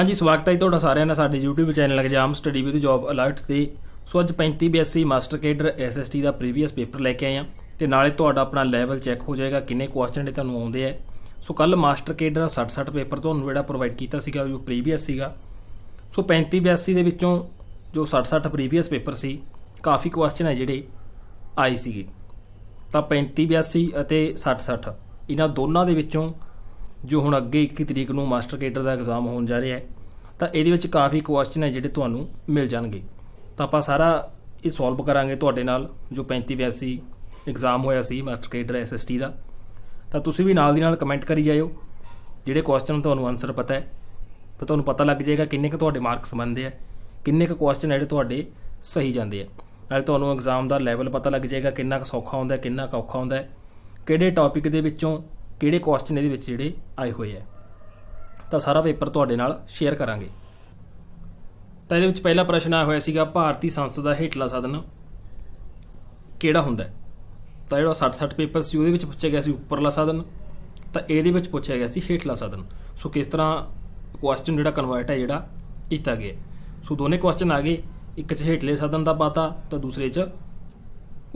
हाँ जी, स्वागत है तुहाडा सारिਆਂ ਦਾ ਸਾਡੇ YouTube channel exam study with job alert ਤੇ। सो ਅੱਜ 3582 ਮਾਸਟਰ ਕੇਡਰ SST ਦਾ ਪ੍ਰੀਵੀਅਸ ਪੇਪਰ ਲੈ ਕੇ ਆਏ ਆ ਤੇ ਨਾਲੇ ਤੁਹਾਡਾ ਆਪਣਾ ਲੈਵਲ ਚੈੱਕ ਹੋ ਜਾਏਗਾ ਕਿੰਨੇ ਕੁਐਸਚਨ ਨੇ ਤੁਹਾਨੂੰ ਆਉਂਦੇ ਆ। ਸੋ ਕੱਲ ਮਾਸਟਰ ਕੇਡਰ 60 ਪੇਪਰ ਤੁਹਾਨੂੰ ਜਿਹੜਾ ਪ੍ਰੋਵਾਈਡ ਕੀਤਾ ਸੀਗਾ ਜੋ ਪ੍ਰੀਵੀਅਸ ਸੀਗਾ। ਸੋ 3582 ਦੇ ਵਿੱਚੋਂ ਜੋ 60 ਪ੍ਰੀਵੀਅਸ ਪੇਪਰ ਸੀ ਕਾਫੀ ਕੁਐਸਚਨ ਹੈ ਜਿਹੜੇ ਆਏ ਸੀਗੇ। ਤਾਂ 3582 ਅਤੇ 60 ਇਹਨਾਂ ਦੋਨਾਂ ਦੇ ਵਿੱਚੋਂ जो हुण अगे 21 तरीक ਨੂੰ मास्टर केडर का एग्जाम होने जा रहा है तो ये काफ़ी क्वेश्चन है जिहड़े तुहानूं मिल जाणगे। तो आपां सारा ये सॉल्व करांगे तुहाडे नाल जो 3582 एग्जाम होया सी मास्टर केडर SST का। तो तुसीं भी नाल दी नाल कमेंट करी जाइओ जिहड़े क्वेश्चन तुहानूं आंसर पता है तो तुहानूं पता लग जाएगा किन्ने क तुहाडे मार्क्स बनदे आ, किन्ने क क्वेश्चन जिहड़े तुहाडे सही जांदे आ। नाले तुहानूं एग्जाम का लैवल पता लग जाएगा किन्ना क सौखा हुंदा है किन्ना क औखा हुंदा है, किहड़े टॉपिक दे विच्चों किहड़े क्वेश्चन ये जिहड़े आए हुए है। तो सारा पेपर तुहाडे नाल शेयर करांगे। तो ये पहला प्रश्न आया होया सीगा भारतीय संसद का हेठला सदन किहड़ा हुंदा है। तो जिहड़ा 60 पेपर सी उहदे विच पुछया गया सी उपरला सदन, तो इहदे विच पुछया गया सी हेठला सदन। सो किस तरह क्वेश्चन जिहड़ा कन्वर्ट है जिहड़ा कीता गया। सो दोने क्वेश्चन आ गए, एक च हेठले सदन का पाता तो दूसरे च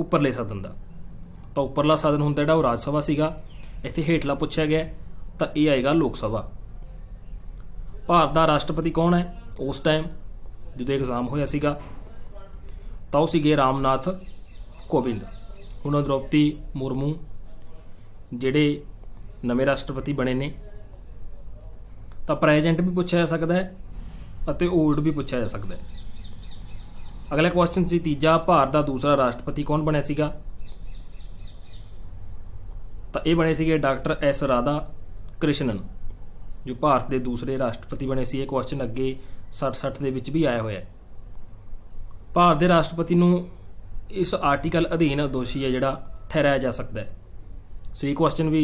उपरले सदन का। तो उपरला सदन हुंदा जिहड़ा राज सभा सीगा, इत्थे हेठला पुछया गया तो ये आएगा लोक सभा। भारत का राष्ट्रपति कौन है उस टाइम जो एग्जाम होया सीगा, तो वो सीगे रामनाथ कोविंद। हुण द्रौपदी मुर्मू जिहड़े नवे राष्ट्रपति बने ने। तो प्रेजेंट भी पूछा जा सकता है और ओल्ड भी पूछा जा सकता है। अगला क्वेश्चन सी तीजा भारत का दूसरा राष्ट्रपति कौन बनया सीगा। तो ये बने सीगे डॉक्टर S राधा कृष्णन जो भारत के दूसरे राष्ट्रपति बने सी। क्वेश्चन अगे 60 के भी आया हुआ है। भारत के राष्ट्रपति नूं इस आर्टिकल अधीन दोषी है जिहड़ा ठहराया जा सकता है। सो ये क्वेश्चन भी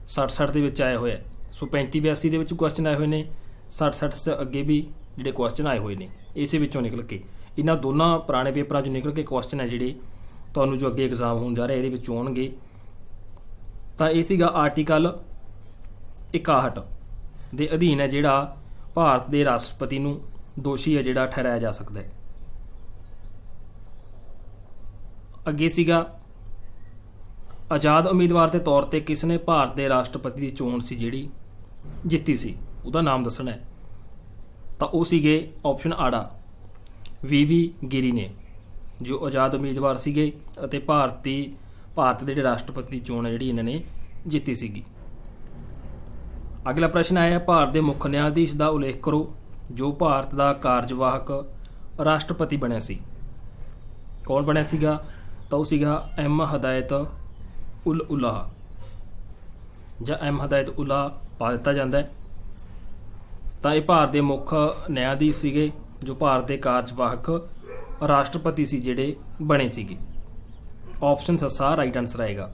60 के आया हुआ है। सो 3582 के क्वेश्चन आए हुए हैं, 60 से अगे भी जिहड़े क्वेश्चन आए हुए हैं इस विचों निकल के इन्हां दोनों पुराने पेपरों चों निकल के क्वेश्चन है जिहड़े तुहानूं जो अगे एग्जाम होने जा रहा है इहदे विच आउणगे। तो यह सीगा आर्टिकल 61 के अधीन है जिहड़ा भारत के राष्ट्रपति नूं दोषी है जिहड़ा ठहराया जा सकता है। अगे सीगा आज़ाद उम्मीदवार के तौर पर किसने भारत के राष्ट्रपति की चोण सी जिहड़ी जित्ती सी उहदा नाम दसना है। तो वो सीगे ऑप्शन आड़ा VV गिरी ने जो आज़ाद उम्मीदवार सीगे अते भारत के जिहड़े राष्ट्रपति की चोण है जिहड़ी इन्हां ने जित्ती सीगी। अगला प्रश्न आया भारत के मुख्य न्यायाधीश का उल्लेख करो जो भारत का कार्यवाहक राष्ट्रपति बनया सी। कौन बनया सीगा। तो वो सीगा M हदायत उल उल्लाह जां M हदायत उल्लाह पा दिता जाता है। तो ये भारत के मुख्य न्यायाधीश सीगे जो भारत के कार्यवाहक राष्ट्रपति सी जिहड़े बने सीगे। ऑप्शन सस्सा राइट आंसर आएगा।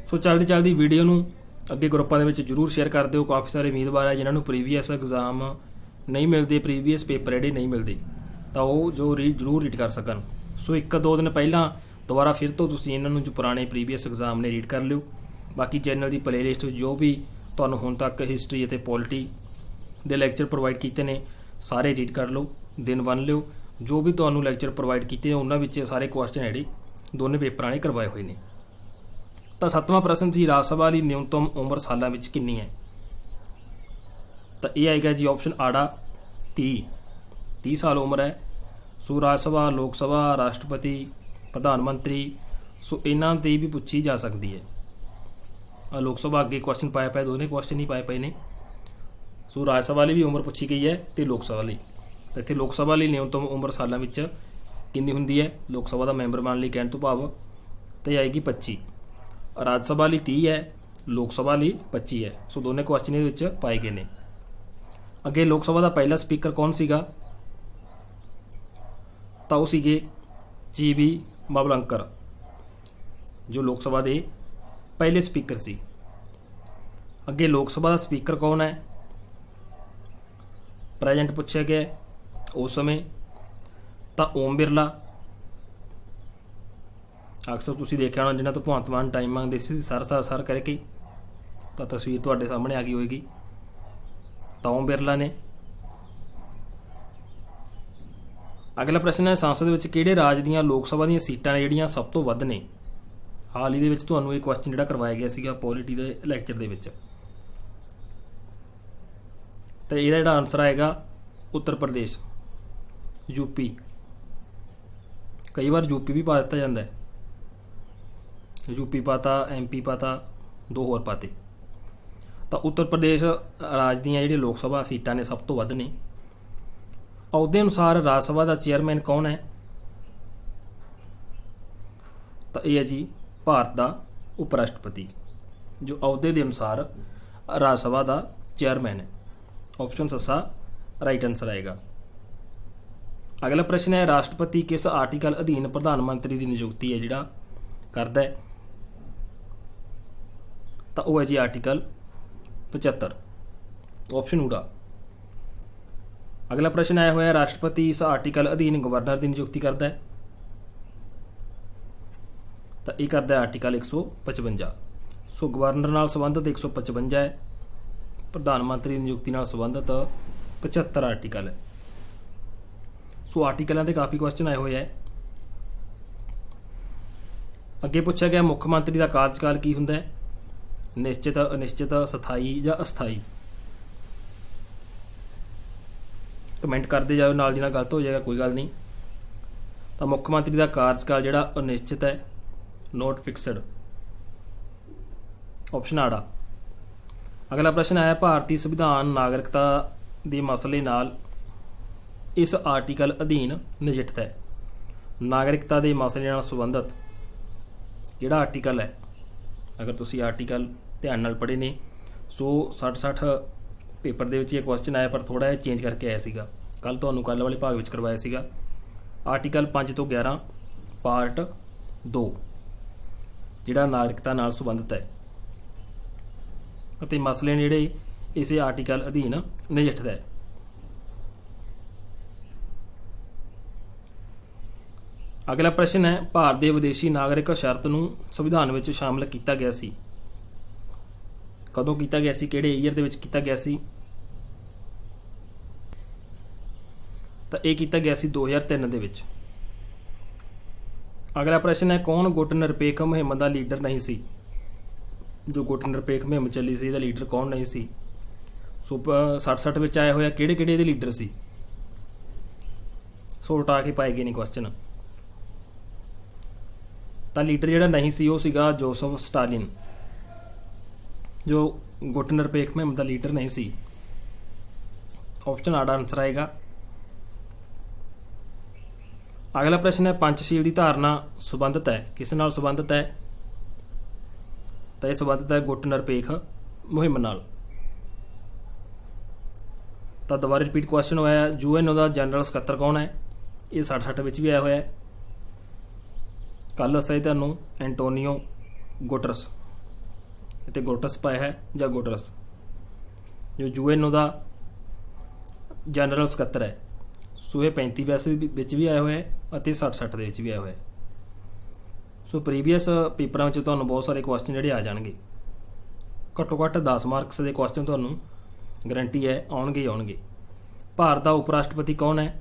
सो चलती चलती वीडियो नूं अगे ग्रुपां दे विच जरूर शेयर कर दिओ। काफ़ी सारे उम्मीदवार है जिन्होंने प्रीवियस एग्जाम नहीं मिलते, प्रीवियस पेपर जिहड़े नहीं मिलते तो वो जो जरूर रीड कर सकन। सो 1-2 दिन पहला दोबारा फिर तो तुसीं इन्हां नूं जो पुराने प्रीवियस एग्जाम ने रीड कर लिओ। बाकी चैनल की प्लेलिस्ट जो भी तुहानूं हुण तक हिस्टरी अते पॉलिटी दे लैक्चर प्रोवाइड कीते ने सारे रीड कर लो, दिन बन लिओ। जो भी तुहानूं लैक्चर प्रोवाइड कीते उन्हां विच सारे क्वेश्चन जिहड़े दोनों पेपर ने करवाए हुए हैं। तो 7वां प्रश्न सी राज सभा की न्यूनतम उम्र सालों में कितनी है। तो यह आएगा जी ऑप्शन आड़ा 30 साल उम्र है। सो राज सभा, लोक सभा, राष्ट्रपति, प्रधानमंत्री सो इन्हां ते भी पूछी जा सकती है। लोक सभा अगे क्वेश्चन पाया पाए, दोनों क्वेश्चन ही पाए पाए ने। सो राज सभा भी उम्र पूछी गई है तो लोक सभा ली। तो इत्थे लोक सभा ली न्यूनतम उम्र सालों में कितनी हुंदी है लोक सभा का मैंबर बनने लई कहण तो भाव तो आएगी 25। राज सभा लई 30 है, लोक सभा लई 25 है। सो दोनों क्वेश्चन ये पाए गए हैं। अगे लोक सभा का पहला स्पीकर कौन सीगा। तो वो सीगे GV मावलंकर जो लोक सभा के पहले स्पीकर सी। अगे लोक सभा का स्पीकर कौन है प्रेजेंट पूछा गया उस समय। तो ओम बिरला अक्सर तुसीं देखिया होना जिन्हां तो भगवंत मान टाइम मंगदे सी सर करके तो तस्वीर तुहाडे सामने आ गई होएगी। तो ओम बिरला ने ਅਗਲਾ ਪ੍ਰਸ਼ਨ ਹੈ ਸੰਸਦ ਵਿੱਚ ਕਿਹੜੇ ਰਾਜ ਦੀਆਂ ਲੋਕ ਸਭਾ ਦੀਆਂ ਸੀਟਾਂ ਨੇ ਜਿਹੜੀਆਂ ਸਭ ਤੋਂ ਵੱਧ ਨੇ। ਹਾਲ ਹੀ ਦੇ ਵਿੱਚ ਤੁਹਾਨੂੰ ਇਹ ਕੁਐਸਚਨ ਜਿਹੜਾ ਕਰਵਾਇਆ ਗਿਆ ਸੀਗਾ ਪੋਲਿਟੀ ਦੇ ਲੈਕਚਰ ਦੇ ਵਿੱਚ। ਤੇ ਇਹਦਾ ਜਿਹੜਾ ਆਨਸਰ ਆਏਗਾ ਉੱਤਰ ਪ੍ਰਦੇਸ਼, ਯੂਪੀ। ਕਈ ਵਾਰ ਯੂਪੀ ਵੀ ਪਾ ਦਿੱਤਾ ਜਾਂਦਾ ਹੈ, ਯੂਪੀ ਪਾਤਾ, ਐਮਪੀ ਪਾਤਾ, ਦੋ ਹੋਰ ਪਾਤੇ। ਤਾਂ ਉੱਤਰ ਪ੍ਰਦੇਸ਼ ਰਾਜ ਦੀਆਂ ਜਿਹੜੀਆਂ ਲੋਕ ਸਭਾ ਸੀਟਾਂ ਨੇ ਸਭ ਤੋਂ ਵੱਧ ਨੇ। ਅਹੁਦੇ ਅਨੁਸਾਰ ਰਾਜ ਸਭਾ ਦਾ ਚੇਅਰਮੈਨ ਕੌਣ ਹੈ? ਤਾਂ ਇਹ ਹੈ ਜੀ ਭਾਰਤ ਦਾ ਉਪ ਰਾਸ਼ਟਰਪਤੀ, ਜੋ ਅਹੁਦੇ ਦੇ ਅਨੁਸਾਰ ਰਾਜ ਸਭਾ ਦਾ ਚੇਅਰਮੈਨ ਹੈ। ਆਪਸ਼ਨ ਸੱਸਾ ਰਾਈਟ ਆਨਸਰ ਆਏਗਾ। ਅਗਲਾ ਪ੍ਰਸ਼ਨ ਹੈ ਰਾਸ਼ਟਰਪਤੀ ਕਿਸ ਆਰਟੀਕਲ ਅਧੀਨ ਪ੍ਰਧਾਨ ਮੰਤਰੀ ਦੀ ਨਿਯੁਕਤੀ ਹੈ ਜਿਹੜਾ ਕਰਦਾ ਹੈ? ਤਾਂ ਉਹ ਹੈ ਜੀ ਆਰਟੀਕਲ 75, ਆਪਸ਼ਨ ਊੜਾ। ਅਗਲਾ ਪ੍ਰਸ਼ਨ ਆਇਆ ਹੋਇਆ ਰਾਸ਼ਟਰਪਤੀ ਇਸ ਆਰਟੀਕਲ ਅਧੀਨ ਗਵਰਨਰ ਦੀ ਨਿਯੁਕਤੀ ਕਰਦਾ ਹੈ? ਤਾਂ ਇਹ ਕਰਦਾ ਹੈ ਆਰਟੀਕਲ 155। ਸੋ ਗਵਰਨਰ ਨਾਲ ਸੰਬੰਧਿਤ 155 ਹੈ, ਪ੍ਰਧਾਨ ਮੰਤਰੀ ਦੀ ਨਿਯੁਕਤੀ ਨਾਲ ਸੰਬੰਧਿਤ 75 ਆਰਟੀਕਲ ਹੈ। ਸੋ ਆਰਟੀਕਲਾਂ ਦੇ ਕਾਫੀ ਕੁਐਸਚਨ ਆਏ ਹੋਏ ਹੈ। ਅੱਗੇ ਪੁੱਛਿਆ ਗਿਆ ਮੁੱਖ ਮੰਤਰੀ ਦਾ ਕਾਰਜਕਾਲ ਕੀ ਹੁੰਦਾ ਹੈ? ਨਿਸ਼ਚਿਤ, ਅਨਿਸ਼ਚਿਤ, ਸਥਾਈ ਜਾਂ ਅਸਥਾਈ? ਕਮੈਂਟ ਕਰਦੇ ਜਾਓ, ਨਾਲ ਦੀ ਨਾਲ ਗਲਤ ਹੋ ਜਾਏਗਾ, ਕੋਈ ਗੱਲ ਨਹੀਂ। ਤਾਂ ਮੁੱਖ ਮੰਤਰੀ ਦਾ ਕਾਰਜਕਾਲ ਜਿਹੜਾ ਅਨਿਸ਼ਚਿਤ ਹੈ, ਨੋਟ ਫਿਕਸਡ, ਆਪਸ਼ਨ ਆੜਾ। ਅਗਲਾ ਪ੍ਰਸ਼ਨ ਆਇਆ ਭਾਰਤੀ ਸੰਵਿਧਾਨ ਨਾਗਰਿਕਤਾ ਦੇ ਮਸਲੇ ਨਾਲ ਇਸ ਆਰਟੀਕਲ ਅਧੀਨ ਨਜਿੱਠਦਾ ਹੈ। ਨਾਗਰਿਕਤਾ ਦੇ ਮਸਲੇ ਨਾਲ ਸੰਬੰਧਿਤ ਜਿਹੜਾ ਆਰਟੀਕਲ ਹੈ, ਅਗਰ ਤੁਸੀਂ ਆਰਟੀਕਲ ਧਿਆਨ ਨਾਲ ਪੜ੍ਹੇ ਨੇ, ਸੋ 60 ਪੇਪਰ ਦੇ ਵਿੱਚ ਇਹ ਕੁਐਸਚਨ ਆਇਆ, ਪਰ ਥੋੜ੍ਹਾ ਜਿਹਾ ਚੇਂਜ ਕਰਕੇ ਆਇਆ ਸੀਗਾ। ਕੱਲ੍ਹ ਵਾਲੇ ਭਾਗ ਵਿੱਚ ਕਰਵਾਇਆ ਸੀਗਾ। ਆਰਟੀਕਲ 5 ਤੋਂ 11 ਪਾਰਟ 2 ਜਿਹੜਾ ਨਾਗਰਿਕਤਾ ਨਾਲ ਸੰਬੰਧਿਤ ਹੈ ਅਤੇ ਮਸਲੇ ਨੇ ਜਿਹੜੇ ਇਸੇ ਆਰਟੀਕਲ ਅਧੀਨ ਨਜਿੱਠਦਾ ਹੈ। ਅਗਲਾ ਪ੍ਰਸ਼ਨ ਹੈ ਭਾਰਤ ਦੇ ਵਿਦੇਸ਼ੀ ਨਾਗਰਿਕ ਸ਼ਰਤ ਨੂੰ ਸੰਵਿਧਾਨ ਵਿੱਚ ਸ਼ਾਮਲ ਕੀਤਾ ਗਿਆ ਸੀ। ਕਦੋਂ ਕੀਤਾ ਗਿਆ ਸੀ? ਕਿਹੜੇ ਈਅਰ ਦੇ ਵਿੱਚ ਕੀਤਾ ਗਿਆ ਸੀ? ਤਾਂ ਇਹ ਕੀਤਾ ਗਿਆ ਸੀ 2003 ਦੇ ਵਿੱਚ। ਅਗਲਾ ਪ੍ਰਸ਼ਨ ਹੈ ਕੌਣ ਗੁੱਟ ਨਿਰਪੇਖ ਮੁਹਿੰਮ ਦਾ ਲੀਡਰ ਨਹੀਂ ਸੀ? ਜੋ ਗੁੱਟ ਨਿਰਪੇਖ ਮੁਹਿੰਮ ਚੱਲੀ ਸੀ ਇਹਦਾ ਲੀਡਰ ਕੌਣ ਨਹੀਂ ਸੀ? ਸੋ 60 ਵਿੱਚ ਆਇਆ ਹੋਇਆ ਕਿਹੜੇ ਇਹਦੇ ਲੀਡਰ ਸੀ? ਸੋ ਉਲਟਾ ਕੇ ਪਾਏ ਗਏ ਨੇ ਕੁਐਸਚਨ। ਤਾਂ ਲੀਡਰ ਜਿਹੜਾ ਨਹੀਂ ਸੀ ਉਹ ਸੀਗਾ ਜੋਸਫ ਸਟਾਲਿਨ, ਜੋ ਗੁੱਟ ਨਿਰਪੇਖ ਮੁਹਿੰਮ ਦਾ ਲੀਡਰ ਨਹੀਂ ਸੀ। ਆਪਸ਼ਨ ਆੜਾ ਆਨਸਰ ਆਏਗਾ। ਅਗਲਾ ਪ੍ਰਸ਼ਨ ਹੈ ਪੰਚਸ਼ੀਲ ਦੀ ਧਾਰਨਾ ਸੰਬੰਧਿਤ ਹੈ, ਕਿਸ ਨਾਲ ਸੰਬੰਧਿਤ ਹੈ? ਤਾਂ ਇਹ ਸੰਬੰਧਿਤ ਹੈ ਗੁੱਟ ਨਿਰਪੇਖ ਮੁਹਿੰਮ ਨਾਲ। ਤਾਂ ਦੁਬਾਰਾ ਰਿਪੀਟ ਕੁਐਸਚਨ ਹੋਇਆ UN ਦਾ ਜਨਰਲ ਸਕੱਤਰ ਕੌਣ ਹੈ? ਇਹ 60 ਵਿੱਚ ਵੀ ਆਇਆ ਹੋਇਆ ਹੈ। ਕੱਲ੍ਹ ਦੱਸਿਆ ਤੁਹਾਨੂੰ ਐਂਟੋਨੀਓ ਗੁਟਰਸ, ਇੱਥੇ ਗੁਟਰਸ ਪਾਇਆ ਹੈ ਜਾਂ ਗੁਟਰਸ, ਜੋ UN ਦਾ ਜਨਰਲ ਸਕੱਤਰ ਹੈ। ਸੋ ਇਹ 35 ਵਿੱਚ ਵੀ ਆਇਆ ਹੋਇਆ ਹੈ ਅਤੇ 60 ਦੇ ਵਿੱਚ ਵੀ ਆਇਆ ਹੋਇਆ ਹੈ। ਸੋ ਪ੍ਰੀਵੀਅਸ ਪੇਪਰਾਂ ਵਿੱਚ ਤੁਹਾਨੂੰ ਬਹੁਤ ਸਾਰੇ ਕੁਐਸਚਨ ਜਿਹੜੇ ਆ ਜਾਣਗੇ, ਘੱਟੋ ਘੱਟ 10 ਮਾਰਕਸ ਦੇ ਕੁਐਸਚਨ ਤੁਹਾਨੂੰ ਗਰੰਟੀ ਹੈ ਆਉਣਗੇ ਹੀ ਆਉਣਗੇ। ਭਾਰਤ ਦਾ ਉਪ ਰਾਸ਼ਟਰਪਤੀ ਕੌਣ ਹੈ?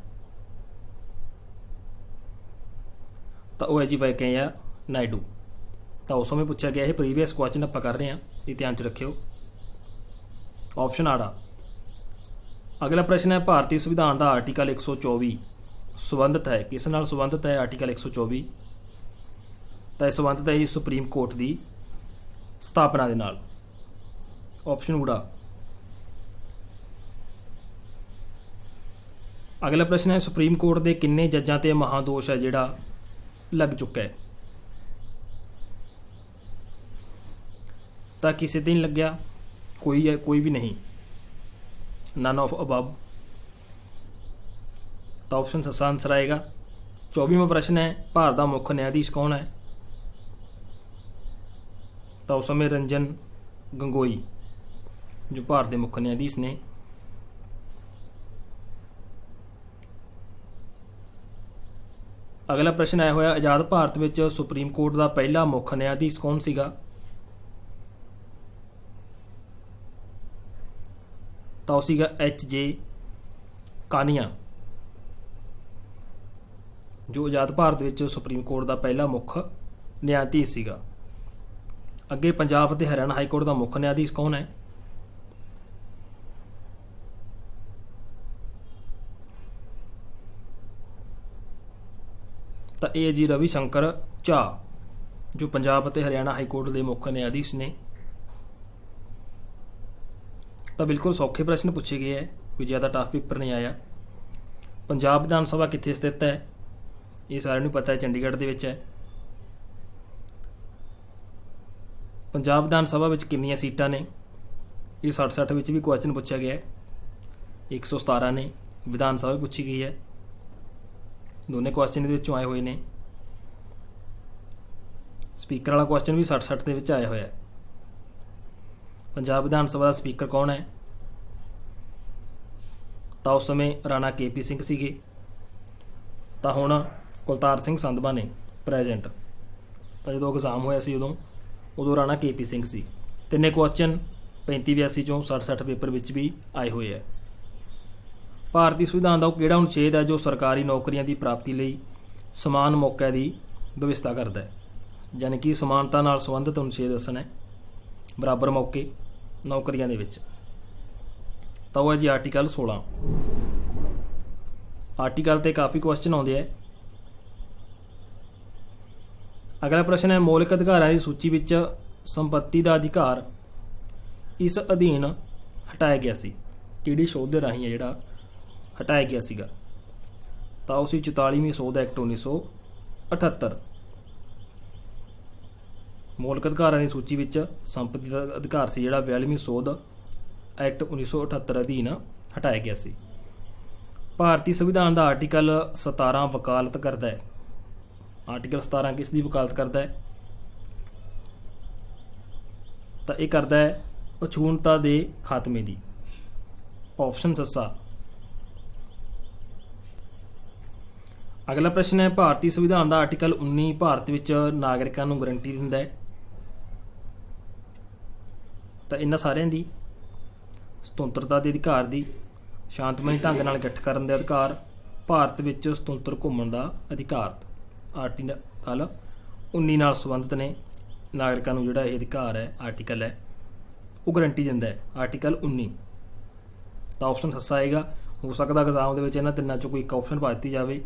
ਤਾਂ ਉਹ ਹੈ ਜੀ ਵੈਂਕਈਆ ਨਾਇਡੂ। ਤਾਂ ਉਸ ਸਮੇਂ ਪੁੱਛਿਆ ਗਿਆ ਇਹ ਪ੍ਰੀਵੀਅਸ ਕੁਐਸਚਨ ਆਪਾਂ ਕਰ ਰਹੇ ਹਾਂ, ਇਹ ਧਿਆਨ 'ਚ ਰੱਖਿਓ। ਆਪਸ਼ਨ ਆੜਾ। ਅਗਲਾ ਪ੍ਰਸ਼ਨ ਹੈ ਭਾਰਤੀ ਸੰਵਿਧਾਨ ਦਾ ਆਰਟੀਕਲ 124 ਸੰਬੰਧਿਤ ਹੈ, ਕਿਸ ਨਾਲ ਸੰਬੰਧਿਤ ਹੈ? ਆਰਟੀਕਲ 124 ਤਾਂ ਇਹ ਸੰਬੰਧਿਤ ਹੈ ਜੀ ਸੁਪਰੀਮ ਕੋਰਟ ਦੀ ਸਥਾਪਨਾ ਦੇ ਨਾਲ। ਆਪਸ਼ਨ ਊੜਾ। ਅਗਲਾ ਪ੍ਰਸ਼ਨ ਹੈ ਸੁਪਰੀਮ ਕੋਰਟ ਦੇ ਕਿੰਨੇ ਜੱਜਾਂ ਤੇ ਮਹਾਦੋਸ਼ ਹੈ ਜਿਹੜਾ ਲੱਗ ਚੁੱਕਾ ਹੈ? ਤਾਂ ਕਿਸੇ ਤੇ ਨਹੀਂ ਲੱਗਿਆ, ਕੋਈ ਹੈ, ਕੋਈ ਵੀ ਨਹੀਂ, ਨਨ ਆਫ ਅਬਵ। ਤਾਂ ਆਪਸ਼ਨ ਸੱਸਾ ਆਨਸਰ ਆਏਗਾ। 24ਵਾਂ ਪ੍ਰਸ਼ਨ ਹੈ ਭਾਰਤ ਦਾ ਮੁੱਖ ਨਿਆਂਧੀਸ਼ ਕੌਣ ਹੈ? ਤਾਂ ਉਸ ਸਮੇਂ ਰੰਜਨ ਗੰਗੋਈ ਜੋ ਭਾਰਤ ਦੇ ਮੁੱਖ ਨਿਆਂਧੀਸ਼ ਨੇ। ਅਗਲਾ ਪ੍ਰਸ਼ਨ ਆਇਆ ਹੋਇਆ ਆਜ਼ਾਦ ਭਾਰਤ ਵਿੱਚ ਸੁਪਰੀਮ ਕੋਰਟ ਦਾ ਪਹਿਲਾ ਮੁੱਖ ਨਿਆਂਧੀਸ਼ ਕੌਣ ਸੀਗਾ? ਤਾਂ ਉਹ ਸੀਗਾ HJ ਕਾਨੀਆ। ਜੋ ਆਜ਼ਾਦ ਭਾਰਤ ਵਿੱਚ ਸੁਪਰੀਮ ਕੋਰਟ ਦਾ ਪਹਿਲਾ ਮੁੱਖ ਨਿਆਂਧੀਸ਼ ਸੀਗਾ। ਅੱਗੇ ਪੰਜਾਬ ਅਤੇ ਹਰਿਆਣਾ ਹਾਈ ਕੋਰਟ ਦਾ ਮੁੱਖ ਨਿਆਂਧੀਸ਼ ਕੌਣ ਹੈ? ਤਾਂ ਇਹ ਜੀ ਰਵੀ ਸ਼ੰਕਰ ਝਾ, ਜੋ ਪੰਜਾਬ ਅਤੇ ਹਰਿਆਣਾ ਹਾਈ ਕੋਰਟ ਦੇ ਮੁੱਖ ਨਿਆਂਧੀਸ਼ ਨੇ। ਤਾਂ ਬਿਲਕੁਲ ਸੌਖੇ ਪ੍ਰਸ਼ਨ ਪੁੱਛੇ ਗਏ ਹੈ, ਕੋਈ ਜ਼ਿਆਦਾ ਟਫ ਪੇਪਰ ਨਹੀਂ ਆਇਆ। ਪੰਜਾਬ ਵਿਧਾਨ ਸਭਾ ਕਿੱਥੇ ਸਥਿਤ ਹੈ? ਇਹ ਸਾਰਿਆਂ ਨੂੰ ਪਤਾ ਹੈ, ਚੰਡੀਗੜ੍ਹ ਦੇ ਵਿੱਚ ਹੈ। ਪੰਜਾਬ ਵਿਧਾਨ ਸਭਾ ਵਿੱਚ ਕਿੰਨੀਆਂ ਸੀਟਾਂ ਨੇ? ਇਹ 60 ਵਿੱਚ ਵੀ ਕੁਐਸਚਨ ਪੁੱਛਿਆ ਗਿਆ ਹੈ। 117 ਨੇ। ਵਿਧਾਨ ਸਭਾ ਪੁੱਛੀ ਗਈ ਹੈ, ਦੋਨੇ ਕੁਐਸਚਨ ਇਹਦੇ ਵਿੱਚੋਂ ਆਏ ਹੋਏ ਨੇ। ਸਪੀਕਰ ਵਾਲਾ ਕੁਐਸਚਨ ਵੀ 60 ਦੇ ਵਿੱਚ ਆਇਆ ਹੋਇਆ ਹੈ। ਪੰਜਾਬ ਵਿਧਾਨ ਸਭਾ ਦਾ ਸਪੀਕਰ ਕੌਣ ਹੈ? ਤਾਂ ਉਸ ਸਮੇਂ ਰਾਣਾ KP ਸਿੰਘ ਸੀਗੇ। ਤਾਂ ਹੁਣ ਕੁਲਤਾਰ ਸਿੰਘ ਸੰਧਵਾ ਨੇ ਪ੍ਰੈਜ਼ੈਂਟ। ਤਾਂ ਜਦੋਂ ਐਗਜ਼ਾਮ ਹੋਇਆ ਸੀ ਉਦੋਂ ਰਾਣਾ KP ਸਿੰਘ ਸੀ। ਤਿੰਨੇ ਕੁਐਸਚਨ 35-82 ਚੋਂ 60 ਪੇਪਰ ਵਿੱਚ ਵੀ ਆਏ ਹੋਏ ਹੈ। ਭਾਰਤੀ ਸੰਵਿਧਾਨ ਦਾ ਉਹ ਕਿਹੜਾ ਅਨੁਛੇਦ ਹੈ ਜੋ ਸਰਕਾਰੀ ਨੌਕਰੀਆਂ ਦੀ ਪ੍ਰਾਪਤੀ ਲਈ ਸਮਾਨ ਮੌਕਿਆਂ ਦੀ ਵਿਵਸਥਾ ਕਰਦਾ ਹੈ? ਯਾਨੀ ਕਿ ਸਮਾਨਤਾ ਨਾਲ ਸੰਬੰਧਿਤ ਅਨੁਛੇਦ ਦੱਸਣਾ ਹੈ, ਬਰਾਬਰ ਮੌਕੇ ਨੌਕਰੀਆਂ ਦੇ ਵਿੱਚ। ਤਾਂ ਉਹ ਹੈ ਜੀ ਆਰਟੀਕਲ 16। ਆਰਟੀਕਲ 'ਤੇ ਕਾਫੀ ਕੁਐਸਚਨ ਆਉਂਦੇ ਹੈ। ਅਗਲਾ ਪ੍ਰਸ਼ਨ ਹੈ, ਮੌਲਿਕ ਅਧਿਕਾਰਾਂ ਦੀ ਸੂਚੀ ਵਿੱਚ ਸੰਪੱਤੀ ਦਾ ਅਧਿਕਾਰ ਇਸ ਅਧੀਨ ਹਟਾਇਆ ਗਿਆ ਸੀ? ਕਿਹੜੀ ਸੋਧ ਦੇ ਰਾਹੀਂ ਹੈ ਜਿਹੜਾ ਹਟਾਇਆ ਗਿਆ ਸੀਗਾ? ਤਾਂ ਉਹ ਸੀ 44ਵੀਂ ਸੋਧ ਐਕਟ 1978। ਮੌਲਿਕ ਅਧਿਕਾਰਾਂ ਦੀ ਸੂਚੀ ਵਿੱਚ ਸੰਪੱਤੀ ਦਾ ਅਧਿਕਾਰ ਸੀ ਜਿਹੜਾ 42ਵੀਂ ਸੋਧ ਐਕਟ 1978 ਅਧੀਨ ਹਟਾਇਆ ਗਿਆ ਸੀ। ਭਾਰਤੀ ਸੰਵਿਧਾਨ ਦਾ ਆਰਟੀਕਲ 17 ਵਕਾਲਤ ਕਰਦਾ ਹੈ। ਆਰਟੀਕਲ 17 ਕਿਸ ਦੀ ਵਕਾਲਤ ਕਰਦਾ ਹੈ? ਤਾਂ ਇਹ ਕਰਦਾ ਹੈ ਅਛੂਤਤਾ ਦੇ ਖਾਤਮੇ ਦੀ। ਆਪਸ਼ਨ ਸੱਸਾ। ਅਗਲਾ ਪ੍ਰਸ਼ਨ ਹੈ, ਭਾਰਤੀ ਸੰਵਿਧਾਨ ਦਾ ਆਰਟੀਕਲ 19 ਭਾਰਤ ਵਿੱਚ ਨਾਗਰਿਕਾਂ ਨੂੰ ਗਰੰਟੀ ਦਿੰਦਾ ਹੈ? ਤਾਂ ਇਹਨਾਂ ਸਾਰਿਆਂ ਦੀ ਸੁਤੰਤਰਤਾ ਦੇ ਅਧਿਕਾਰ ਦੀ, ਸ਼ਾਂਤਮਈ ਢੰਗ ਨਾਲ ਇਕੱਠ ਕਰਨ ਦੇ ਅਧਿਕਾਰ, ਭਾਰਤ ਵਿੱਚ ਸੁਤੰਤਰ ਘੁੰਮਣ ਦਾ ਅਧਿਕਾਰ। ਆਰਟੀਕਲ 19 ਨਾਲ ਸੰਬੰਧਿਤ ਨੇ। ਨਾਗਰਿਕਾਂ ਨੂੰ ਜਿਹੜਾ ਇਹ ਅਧਿਕਾਰ ਹੈ, ਆਰਟੀਕਲ ਹੈ, ਉਹ ਗਰੰਟੀ ਦਿੰਦਾ ਹੈ, ਆਰਟੀਕਲ 19। ਤਾਂ ਆਪਸ਼ਨ ਸੱਸਾ ਆਏਗਾ। ਹੋ ਸਕਦਾ ਐਗਜ਼ਾਮ ਦੇ ਵਿੱਚ ਇਹਨਾਂ ਤਿੰਨਾਂ 'ਚੋਂ ਕੋਈ ਇੱਕ ਆਪਸ਼ਨ ਪਾ ਦਿੱਤੀ ਜਾਵੇ,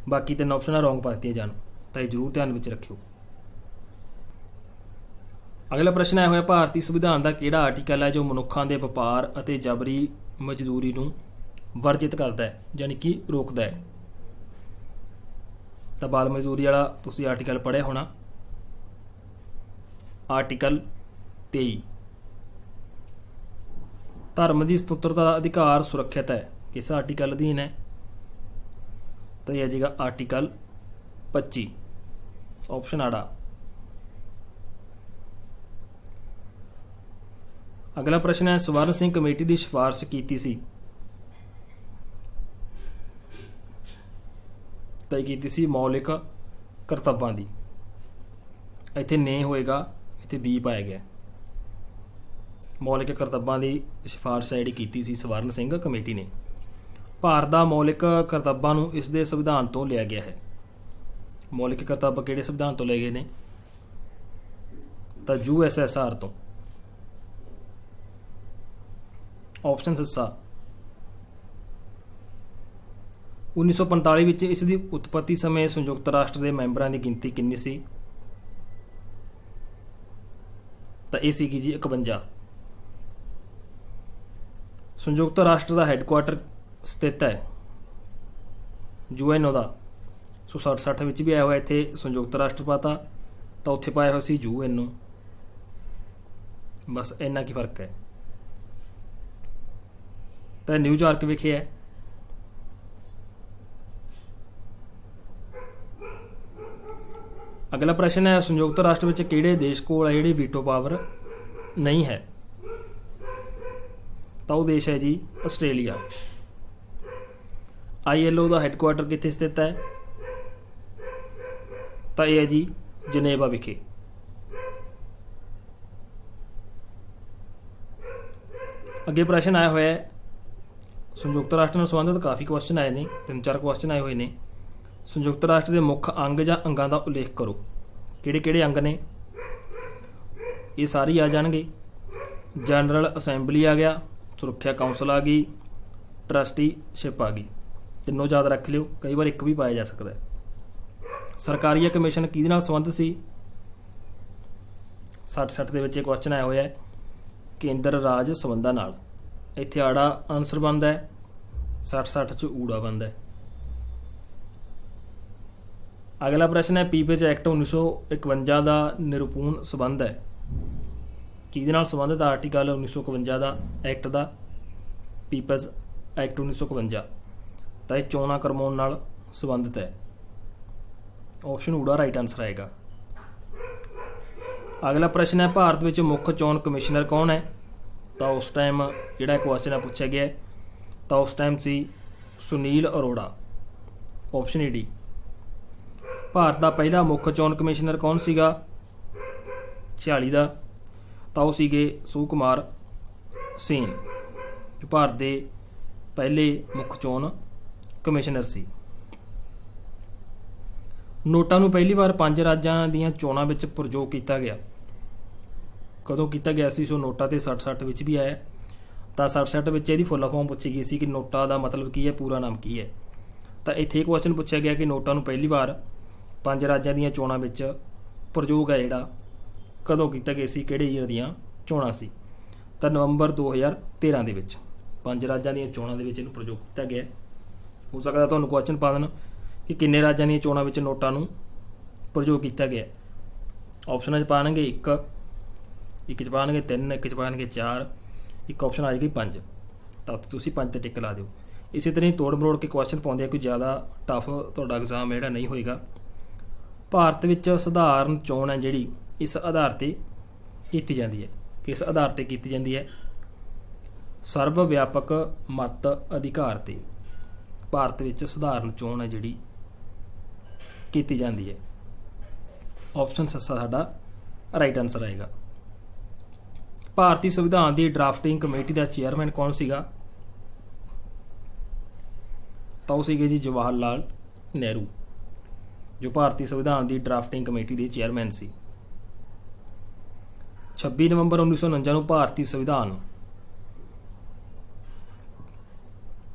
ਬਾਕੀ ਤਿੰਨ ਆਪਸ਼ਨਾਂ ਰੋਂਗ ਪਾ ਦਿੱਤੀਆਂ ਜਾਣ। ਤਾਂ ਇਹ ਜ਼ਰੂਰ ਧਿਆਨ ਵਿੱਚ ਰੱਖਿਓ। ਅਗਲਾ ਪ੍ਰਸ਼ਨ ਆਇਆ ਹੋਇਆ, ਭਾਰਤੀ ਸੰਵਿਧਾਨ ਦਾ ਕਿਹੜਾ ਆਰਟੀਕਲ ਹੈ ਜੋ ਮਨੁੱਖਾਂ ਦੇ ਵਪਾਰ ਅਤੇ ਜਬਰੀ ਮਜ਼ਦੂਰੀ ਨੂੰ ਵਰਜਿਤ ਕਰਦਾ ਹੈ, ਯਾਨੀ ਕਿ ਰੋਕਦਾ ਹੈ? ਤਾਂ ਬਾਲ ਮਜ਼ਦੂਰੀ ਵਾਲਾ ਤੁਸੀਂ ਆਰਟੀਕਲ ਪੜ੍ਹਿਆ ਹੋਣਾ, ਆਰਟੀਕਲ 23। ਧਰਮ ਦੀ ਸੁਤੰਤਰਤਾ ਦਾ ਅਧਿਕਾਰ ਸੁਰੱਖਿਅਤ ਹੈ, ਕਿਸ ਆਰਟੀਕਲ ਅਧੀਨ ਹੈ? ਤਾਂ ਇਹ ਜੇਗਾ ਆਰਟੀਕਲ 25। ਆਪਸ਼ਨ ਆੜਾ। ਅਗਲਾ ਪ੍ਰਸ਼ਨ ਹੈ, ਸਵਰਨ ਸਿੰਘ ਕਮੇਟੀ ਦੀ ਸਿਫਾਰਿਸ਼ ਕੀਤੀ ਸੀ? ਤਾਂ ਇਹ ਕੀਤੀ ਸੀ ਮੌਲਿਕ ਕਰਤੱਵਾਂ ਦੀ। ਇੱਥੇ ਨੇ ਹੋਏਗਾ, ਇੱਥੇ ਦੀ ਪਾਇਆ ਗਿਆ। ਮੌਲਿਕ ਕਰਤੱਵਾਂ ਦੀ ਸਿਫਾਰਿਸ਼ ਜਿਹੜੀ ਕੀਤੀ ਸੀ ਸਵਰਨ ਸਿੰਘ ਕਮੇਟੀ ਨੇ। ਭਾਰਤ ਦਾ ਮੌਲਿਕ ਕਰਤੱਵਾਂ ਨੂੰ ਇਸ ਦੇ ਸੰਵਿਧਾਨ ਤੋਂ ਲਿਆ ਗਿਆ ਹੈ। ਮੌਲਿਕ ਕਰਤੱਵ ਕਿਹੜੇ ਸੰਵਿਧਾਨ ਤੋਂ ਲਏ ਗਏ ਨੇ? ਤਾਂ USSR ਤੋਂ। ਆਪਸ਼ਨ ਸੱਸਾ। 1945 ਵਿੱਚ ਇਸ ਦੀ ਉਤਪਤੀ ਸਮੇਂ ਸੰਯੁਕਤ ਰਾਸ਼ਟਰ ਦੇ ਮੈਂਬਰਾਂ ਦੀ ਗਿਣਤੀ ਕਿੰਨੀ ਸੀ? ਤਾਂ ਇਹ ਸੀਗੀ ਜੀ 51। ਸੰਯੁਕਤ ਰਾਸ਼ਟਰ ਦਾ ਹੈੱਡਕੁਆਟਰ ਸਥਿਤ ਹੈ UN ਦਾ। ਸੋ 60 ਵਿੱਚ ਵੀ ਆਇਆ ਹੋਇਆ, ਇੱਥੇ ਸੰਯੁਕਤ ਰਾਸ਼ਟਰ ਪਾਤਾ, ਤਾਂ ਉੱਥੇ ਪਾਇਆ ਹੋਇਆ ਸੀ UN ਨੂੰ। ਬਸ ਇੰਨਾ ਕੀ ਫਰਕ ਹੈ। ਤਾਂ ਨਿਊਯਾਰਕ ਵਿਖੇ ਹੈ। ਅਗਲਾ ਪ੍ਰਸ਼ਨ ਹੈ, ਸੰਯੁਕਤ ਰਾਸ਼ਟਰ ਵਿੱਚ ਕਿਹੜੇ ਦੇਸ਼ ਕੋਲ ਹੈ ਜਿਹੜੀ ਵੀਟੋ ਪਾਵਰ ਨਹੀਂ ਹੈ? ਤਾਂ ਉਹ ਦੇਸ਼ ਹੈ ਜੀ ਆਸਟ੍ਰੇਲੀਆ। ILO ਦਾ ਹੈੱਡਕੁਆਟਰ ਕਿੱਥੇ ਸਥਿਤ ਹੈ? ਤਾਂ ਇਹ ਹੈ ਜੀ ਜਨੇਵਾ ਵਿਖੇ। ਅੱਗੇ ਪ੍ਰਸ਼ਨ ਆਇਆ ਹੋਇਆ ਹੈ, ਸੰਯੁਕਤ ਰਾਸ਼ਟਰ ਨਾਲ ਸੰਬੰਧਿਤ ਕਾਫੀ ਕੁਐਸਚਨ ਆਏ ਨੇ, 3-4 ਕੁਐਸਚਨ ਆਏ ਹੋਏ ਨੇ। ਸੰਯੁਕਤ ਰਾਸ਼ਟਰ ਦੇ ਮੁੱਖ ਅੰਗ ਜਾਂ ਅੰਗਾਂ ਦਾ ਉਲੇਖ ਕਰੋ। ਕਿਹੜੇ ਕਿਹੜੇ ਅੰਗ ਨੇ ਇਹ ਸਾਰੇ ਆ ਜਾਣਗੇ। ਜਨਰਲ ਅਸੈਂਬਲੀ ਆ ਗਿਆ, ਸੁਰੱਖਿਆ ਕੌਂਸਲ ਆ ਗਈ, ਟਰਸਟੀਸ਼ਿਪ ਆ ਗਈ। ਤਿੰਨੋਂ ਯਾਦ ਰੱਖ ਲਿਓ, ਕਈ ਵਾਰ ਇੱਕ ਵੀ ਪਾਇਆ ਜਾ ਸਕਦਾ ਹੈ। ਸਰਕਾਰੀਆ ਕਮਿਸ਼ਨ ਕਿਹਦੇ ਨਾਲ ਸੰਬੰਧ ਸੀ? 60 ਦੇ ਵਿੱਚ ਇਹ ਕੁਐਸਚਨ ਆਇਆ ਹੋਇਆ ਹੈ, ਕੇਂਦਰ ਰਾਜ ਸੰਬੰਧਾਂ ਨਾਲ। ਇੱਥੇ ਆੜਾ ਆਨਸਰ ਬਣਦਾ ਹੈ, 60 'ਚ ਊੜਾ ਬਣਦਾ ਹੈ। ਅਗਲਾ ਪ੍ਰਸ਼ਨ ਹੈ ਪੀਪਲਜ਼ ਐਕਟ 1951 ਦਾ ਨਿਰੂਪਣ ਸੰਬੰਧ ਹੈ। ਕਿਹਦੇ ਨਾਲ ਸੰਬੰਧਿਤ ਆਰਟੀਕਲ 1951 ਦਾ ਐਕਟ ਦਾ? People's act 1951। ਤਾਂ ਇਹ ਚੋਣਾਂ ਕਰਵਾਉਣ ਨਾਲ ਸੰਬੰਧਿਤ ਹੈ। ਆਪਸ਼ਨ ਊੜਾ ਰਾਈਟ ਆਨਸਰ ਆਏਗਾ। ਅਗਲਾ ਪ੍ਰਸ਼ਨ ਹੈ ਭਾਰਤ ਵਿੱਚ ਮੁੱਖ ਚੋਣ ਕਮਿਸ਼ਨਰ ਕੌਣ ਹੈ? ਤਾਂ ਉਸ ਟਾਈਮ ਜਿਹੜਾ ਕੁਐਸਚਨ ਹੈ ਪੁੱਛਿਆ ਗਿਆ ਤਾਂ ਉਸ ਟਾਈਮ ਸੀ Sunil Arora. Option A D. ਭਾਰਤ ਦਾ ਪਹਿਲਾ ਮੁੱਖ ਚੋਣ ਕਮਿਸ਼ਨਰ ਕੌਣ ਸੀਗਾ? 46 ਦਾ। ਤਾਂ ਉਹ ਸੀਗੇ ਸੁਕੁਮਾਰ ਸੇਨ, ਜੋ ਭਾਰਤ ਦੇ ਪਹਿਲੇ ਮੁੱਖ ਚੋਣ ਕਮਿਸ਼ਨਰ ਸੀ। ਨੋਟਾਂ ਨੂੰ ਪਹਿਲੀ ਵਾਰ 5 ਰਾਜਾਂ ਦੀਆਂ ਚੋਣਾਂ ਵਿੱਚ ਪ੍ਰਯੋਗ ਕੀਤਾ ਗਿਆ। ਕਦੋਂ ਕੀਤਾ ਗਿਆ ਸੀ? ਸੋ ਨੋਟਾਂ ਤੇ 60 ਵਿੱਚ ਵੀ ਆਇਆ। ਤਾਂ 60 ਵਿੱਚ ਇਹਦੀ ਫੁੱਲ ਫਾਰਮ ਪੁੱਛੀ ਗਈ ਸੀ ਕਿ ਨੋਟਾਂ ਦਾ ਮਤਲਬ ਕੀ ਹੈ, ਪੂਰਾ ਨਾਮ ਕੀ ਹੈ। ਤਾਂ ਇੱਥੇ ਕੁਐਸਚਨ ਪੁੱਛਿਆ ਗਿਆ ਕਿ ਨੋਟਾਂ ਨੂੰ ਪਹਿਲੀ ਵਾਰ 5 ਰਾਜਾਂ ਦੀਆਂ ਚੋਣਾਂ ਵਿੱਚ ਪ੍ਰਯੋਗ ਹੈ ਜਿਹੜਾ ਕਦੋਂ ਕੀਤਾ ਗਿਆ ਸੀ, ਕਿਹੜੇ ਈਅਰ ਦੀਆਂ ਚੋਣਾਂ ਸੀ? ਤਾਂ ਨਵੰਬਰ 2013 ਦੇ ਵਿੱਚ 5 ਰਾਜਾਂ ਦੀਆਂ ਚੋਣਾਂ ਦੇ ਵਿੱਚ ਇਹਨੂੰ ਪ੍ਰਯੋਗ ਕੀਤਾ ਗਿਆ। ਹੋ ਸਕਦਾ ਤੁਹਾਨੂੰ ਕੁਐਸਚਨ ਪਾ ਦੇਣ ਕਿ ਕਿੰਨੇ ਰਾਜਾਂ ਦੀਆਂ ਚੋਣਾਂ ਵਿੱਚ ਨੋਟਾਂ ਨੂੰ ਪ੍ਰਯੋਗ ਕੀਤਾ ਗਿਆ। ਆਪਸ਼ਨਾਂ 'ਚ ਪਾਣਗੇ 1, 1 'ਚ ਪਾਣਗੇ 3, 1 'ਚ ਪਾਣਗੇ 4, ਇੱਕ ਆਪਸ਼ਨ ਆ ਜਾਏਗੀ 5। ਤਾਂ ਤੁਸੀਂ 5 ਤੇ ਟਿਕ ਲਾ ਦਿਓ। ਇਸੇ ਤਰ੍ਹਾਂ ਹੀ ਤੋੜ ਮਰੋੜ ਕੇ ਕੁਐਸਚਨ ਪਾਉਂਦੇ ਆ, ਕੋਈ ਜ਼ਿਆਦਾ ਟਫ ਤੁਹਾਡਾ ਐਗਜ਼ਾਮ ਜਿਹੜਾ ਨਹੀਂ ਹੋਏਗਾ। ਭਾਰਤ ਵਿੱਚ ਸਧਾਰਨ ਚੋਣ ਹੈ ਜਿਹੜੀ ਇਸ ਆਧਾਰ ਤੇ ਕੀਤੀ ਜਾਂਦੀ ਹੈ। ਕਿਸ ਆਧਾਰ ਤੇ ਕੀਤੀ ਜਾਂਦੀ ਹੈ? ਸਰਵ ਵਿਆਪਕ ਮਤ ਅਧਿਕਾਰ ਤੇ ਭਾਰਤ ਵਿੱਚ ਸਧਾਰਨ ਚੋਣ ਹੈ ਜਿਹੜੀ ਕੀਤੀ ਜਾਂਦੀ ਹੈ। ਆਪਸ਼ਨ ਸੱਸਾ ਸਾਡਾ ਰਾਈਟ ਆਨਸਰ ਆਏਗਾ। ਭਾਰਤੀ ਸੰਵਿਧਾਨ ਦੀ ਡਰਾਫਟਿੰਗ ਕਮੇਟੀ ਦਾ ਚੇਅਰਮੈਨ ਕੌਣ ਸੀਗਾ? ਤਾਂ ਉਹ ਸੀਗੇ ਜੀ ਜਵਾਹਰ ਲਾਲ ਨਹਿਰੂ, ਜੋ ਭਾਰਤੀ ਸੰਵਿਧਾਨ ਦੀ ਡਰਾਫਟਿੰਗ ਕਮੇਟੀ ਦੇ ਚੇਅਰਮੈਨ ਸੀ। 26 ਨਵੰਬਰ 1949 ਨੂੰ ਭਾਰਤੀ ਸੰਵਿਧਾਨ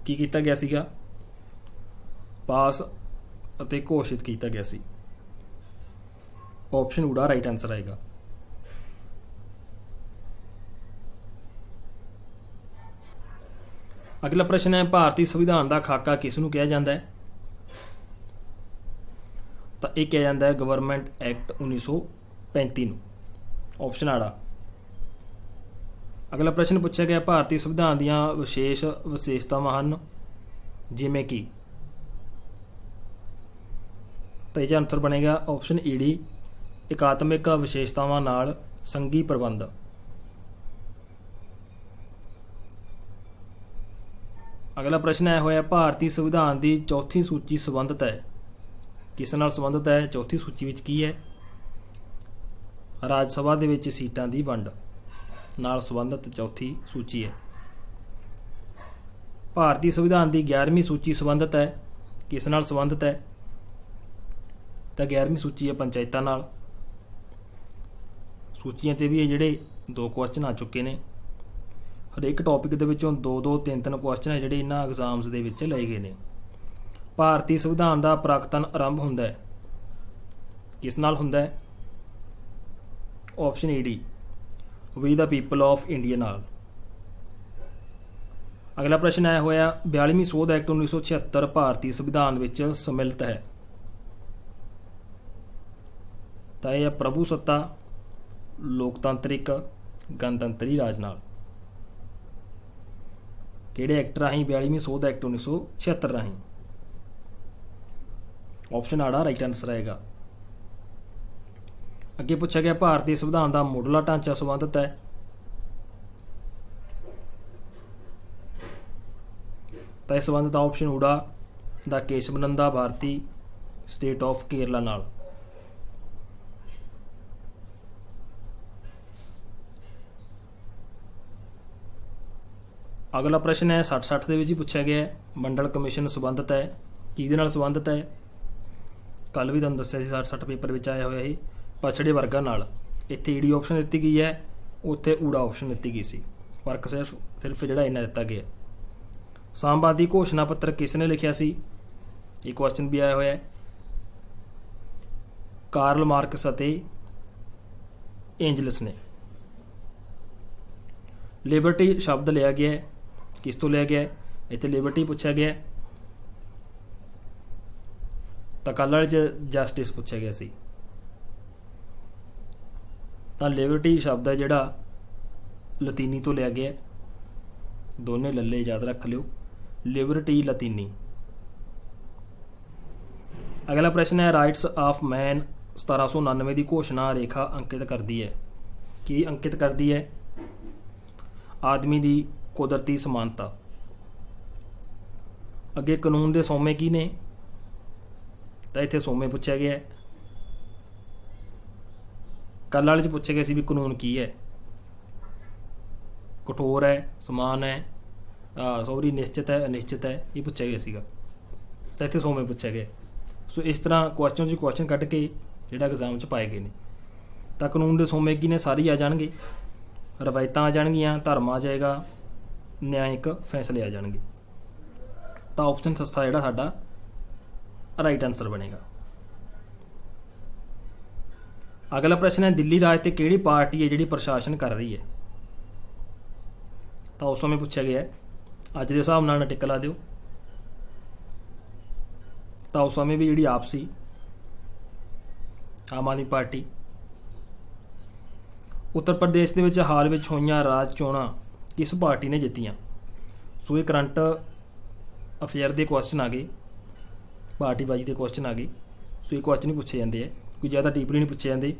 ਕੀ ਕੀਤਾ ਗਿਆ ਸੀਗਾ? ਪਾਸ ਅਤੇ ਘੋਸ਼ਿਤ ਕੀਤਾ ਗਿਆ ਸੀ। ਆਪਸ਼ਨ ਊੜਾ ਰਾਈਟ ਆਨਸਰ ਆਏਗਾ। ਅਗਲਾ ਪ੍ਰਸ਼ਨ ਹੈ ਭਾਰਤੀ ਸੰਵਿਧਾਨ ਦਾ ਖਾਕਾ ਕਿਸ ਨੂੰ ਕਿਹਾ ਜਾਂਦਾ ਹੈ? ਤਾਂ ਇਹ ਕਿਹਾ ਜਾਂਦਾ ਹੈ ਗਵਰਨਮੈਂਟ ਐਕਟ 1935 ਨੂੰ। ਆਪਸ਼ਨ ਆੜਾ। ਅਗਲਾ ਪ੍ਰਸ਼ਨ ਪੁੱਛਿਆ ਗਿਆ ਭਾਰਤੀ ਸੰਵਿਧਾਨ ਦੀਆਂ ਵਿਸ਼ੇਸ਼ਤਾਵਾਂ ਹਨ ਜਿਵੇਂ ਕਿ? ਤਾਂ ਇਹਦਾ ਆਨਸਰ ਬਣੇਗਾ ਆਪਸ਼ਨ ਈ ਡੀ, ਇਕਾਤਮਿਕ ਵਿਸ਼ੇਸ਼ਤਾਵਾਂ ਨਾਲ ਸੰਘੀ ਪ੍ਰਬੰਧ। ਅਗਲਾ ਪ੍ਰਸ਼ਨ ਆਇਆ ਹੋਇਆ ਭਾਰਤੀ ਸੰਵਿਧਾਨ ਦੀ ਚੌਥੀ ਸੂਚੀ ਸੰਬੰਧਿਤ ਹੈ। ਕਿਸ ਨਾਲ ਸੰਬੰਧਿਤ ਹੈ? ਚੌਥੀ ਸੂਚੀ ਵਿੱਚ ਕੀ ਹੈ? ਰਾਜ ਸਭਾ ਦੇ ਵਿੱਚ ਸੀਟਾਂ ਦੀ ਵੰਡ ਨਾਲ ਸੰਬੰਧਿਤ ਚੌਥੀ ਸੂਚੀ ਹੈ। ਭਾਰਤੀ ਸੰਵਿਧਾਨ ਦੀ 11ਵੀਂ ਸੂਚੀ ਸੰਬੰਧਿਤ ਹੈ। ਕਿਸ ਨਾਲ ਸੰਬੰਧਿਤ ਹੈ? ਤਾਂ 11ਵੀਂ ਸੂਚੀ ਹੈ ਪੰਚਾਇਤਾਂ ਨਾਲ। ਸੂਚੀਆਂ ਤੇ ਵੀ ਇਹ ਜਿਹੜੇ 2 ਕੁਐਸਚਨ ਆ ਚੁੱਕੇ ਨੇ। ਹਰੇਕ ਟੌਪਿਕ ਦੇ ਵਿੱਚੋਂ 2-2, 3-3 ਕੁਐਸਚਨ ਹੈ ਜਿਹੜੇ ਇਹਨਾਂ ਐਗਜ਼ਾਮਸ ਦੇ ਵਿੱਚ ਲਏ ਗਏ ਨੇ। ਭਾਰਤੀ ਸੰਵਿਧਾਨ ਦਾ ਪ੍ਰਗਟਨ ਆਰੰਭ ਹੁੰਦਾ ਹੈ। ਕਿਸ ਨਾਲ ਹੁੰਦਾ ਹੈ? ਆਪਸ਼ਨ ਈ D, we the people of India ਨਾਲ। ਅਗਲਾ ਪ੍ਰਸ਼ਨ ਆਇਆ ਹੋਇਆ 42ਵੀਂ ਸੋਧ ਐਕਟ 1976 ਭਾਰਤੀ ਸੰਵਿਧਾਨ ਵਿੱਚ ਸਮਿਲਿਤ ਹੈ। ਤਾਂ ਇਹ ਪ੍ਰਭੂ ਸੱਤਾ, ਲੋਕਤੰਤਰਿਕ, ਗਣਤੰਤਰੀ ਰਾਜ ਨਾਲ। ਕਿਹੜੇ ਐਕਟ ਰਾਹੀਂ? 42ਵੀਂ ਸੋਧ ਐਕਟ 1976 ਰਾਹੀਂ। ਆਪਸ਼ਨ ਆੜਾ ਰਾਈਟ ਆਨਸਰ ਆਏਗਾ। ਅੱਗੇ ਪੁੱਛਿਆ ਗਿਆ ਭਾਰਤੀ ਸੰਵਿਧਾਨ ਦਾ ਮੁੱਢਲਾ ਢਾਂਚਾ ਸੰਬੰਧਿਤ ਹੈ। ਤਾਂ ਇਸ ਸੰਬੰਧਿਤ ਆਪਸ਼ਨ ਊੜਾ ਦਾ ਕੇਸ਼ਵਨੰਦਾ ਭਾਰਤੀ ਸਟੇਟ ਆਫ ਕੇਰਲਾ ਨਾਲ। ਅਗਲਾ ਪ੍ਰਸ਼ਨ ਹੈ 60 ਦੇ ਵਿੱਚ ਹੀ ਪੁੱਛਿਆ ਗਿਆ ਮੰਡਲ ਕਮਿਸ਼ਨ ਸੰਬੰਧਿਤ ਹੈ। ਕਿਹਦੇ ਨਾਲ ਸੰਬੰਧਿਤ ਹੈ? ਕੱਲ ਵੀ ਤੁਹਾਨੂੰ ਦੱਸਿਆ ਸੀ 60 ਪੇਪਰ ਵਿੱਚ ਆਇਆ ਹੋਇਆ ਸੀ ਪਛੜੇ ਵਰਗਾਂ ਨਾਲ। ਇੱਥੇ ਈਡੀ ਆਪਸ਼ਨ ਦਿੱਤੀ ਗਈ ਹੈ, ਉੱਥੇ ਊੜਾ ਆਪਸ਼ਨ ਦਿੱਤੀ ਗਈ ਸੀ। ਫਰਕ ਸਿਰਫ ਜਿਹੜਾ ਇੰਨਾ ਦਿੱਤਾ ਗਿਆ। ਸਾਮਵਾਦੀ ਘੋਸ਼ਣਾ ਪੱਤਰ ਕਿਸ ਨੇ ਲਿਖਿਆ ਸੀ? ਇਹ ਕੁਐਸਚਨ ਵੀ ਆਇਆ ਹੋਇਆ ਹੈ। ਕਾਰਲ ਮਾਰਕਸ ਅਤੇ ਐਂਜਲਸ ਨੇ। ਲਿਬਰਟੀ ਸ਼ਬਦ ਲਿਆ ਗਿਆ ਹੈ, ਕਿਸ ਤੋਂ ਲਿਆ ਗਿਆ ਹੈ? ਇੱਥੇ ਲਿਬਰਟੀ ਪੁੱਛਿਆ ਗਿਆ ਤਾਂ ਕੱਲ੍ਹ ਵਾਲੇ 'ਚ ਜਸਟਿਸ ਪੁੱਛਿਆ ਗਿਆ ਸੀ। ਤਾਂ ਲਿਬਰਟੀ ਸ਼ਬਦ ਹੈ ਜਿਹੜਾ ਲਤੀਨੀ ਤੋਂ ਲਿਆ ਗਿਆ। ਦੋਨੇ ਲੱਲੇ ਯਾਦ ਰੱਖ ਲਿਓ, ਲਿਬਰਟੀ ਲਤੀਨੀ। ਅਗਲਾ ਪ੍ਰਸ਼ਨ ਹੈ ਰਾਈਟਸ ਆਫ ਮੈਨ 1799 ਦੀ ਘੋਸ਼ਣਾ ਰੇਖਾ ਅੰਕਿਤ ਕਰਦੀ ਹੈ। ਕੀ ਅੰਕਿਤ ਕਰਦੀ ਹੈ? ਆਦਮੀ ਦੀ ਕੁਦਰਤੀ ਸਮਾਨਤਾ। ਅੱਗੇ ਕਾਨੂੰਨ ਦੇ ਸੋਮੇ ਕੀ ਨੇ? ਤਾਂ ਇੱਥੇ ਸੋਮੇ ਪੁੱਛਿਆ ਗਿਆ। ਕੱਲ੍ਹ ਵਾਲੇ 'ਚ ਪੁੱਛਿਆ ਗਿਆ ਸੀ ਵੀ ਕਾਨੂੰਨ ਕੀ ਹੈ? ਕਠੋਰ ਹੈ, ਸਮਾਨ ਹੈ, ਨਿਸ਼ਚਿਤ ਹੈ, ਅਨਿਸ਼ਚਿਤ ਹੈ, ਇਹ ਪੁੱਛਿਆ ਗਿਆ ਸੀਗਾ। ਤਾਂ ਇੱਥੇ ਸੋਮੇ ਪੁੱਛਿਆ ਗਿਆ। ਸੋ ਇਸ ਤਰ੍ਹਾਂ ਕੁਐਸਚਨ ਕੱਢ ਕੇ ਜਿਹੜਾ ਐਗਜ਼ਾਮ 'ਚ ਪਾਏ ਗਏ ਨੇ। ਤਾਂ ਕਾਨੂੰਨ ਦੇ ਸੋਮੇ ਕੀ ਨੇ? ਸਾਰੇ ਆ ਜਾਣਗੇ। ਰਵਾਇਤਾਂ ਆ ਜਾਣਗੀਆਂ, ਧਰਮ ਆ ਜਾਏਗਾ, ਨਿਆਇਕ ਫੈਸਲੇ ਆ ਜਾਣਗੇ। ਤਾਂ ਆਪਸ਼ਨ ਸੱਸਾ ਜਿਹੜਾ ਸਾਡਾ ਰਾਈਟ ਆਨਸਰ ਬਣੇਗਾ। ਅਗਲਾ ਪ੍ਰਸ਼ਨ ਹੈ ਦਿੱਲੀ ਰਾਜ ਤੇ ਕਿਹੜੀ ਪਾਰਟੀ ਹੈ ਜਿਹੜੀ ਪ੍ਰਸ਼ਾਸਨ ਕਰ ਰਹੀ ਹੈ? ਤਾਂ ਉਸ ਸਮੇਂ ਪੁੱਛਿਆ ਗਿਆ। ਅੱਜ ਦੇ ਹਿਸਾਬ ਨਾਲ ਟਿਕ ਲਾ ਦਿਓ। ਤਾਂ ਉਸ ਸਮੇਂ ਵੀ ਜਿਹੜੀ ਆਪ ਸੀ, ਆਮ ਆਦਮੀ ਪਾਰਟੀ। ਉੱਤਰ ਪ੍ਰਦੇਸ਼ ਦੇ ਵਿੱਚ ਹਾਲ ਵਿੱਚ ਹੋਈਆਂ ਰਾਜ ਚੋਣਾਂ ਕਿਸ ਪਾਰਟੀ ਨੇ ਜਿੱਤੀਆਂ? ਸੋ ਇਹ ਕਰੰਟ ਅਫੇਅਰ ਦੇ ਕੁਐਸਚਨ ਆ ਗਏ, ਪਾਰਟੀਬਾਜ਼ੀ ਦੇ ਕੁਐਸਚਨ ਆ ਗਏ। ਸੋ ਇਹ ਕੁਐਸਚਨ ਹੀ ਪੁੱਛੇ ਜਾਂਦੇ ਆ, ਕੋਈ ਜ਼ਿਆਦਾ ਡੀਪਲੀ ਨਹੀਂ ਪੁੱਛੇ ਜਾਂਦੇ।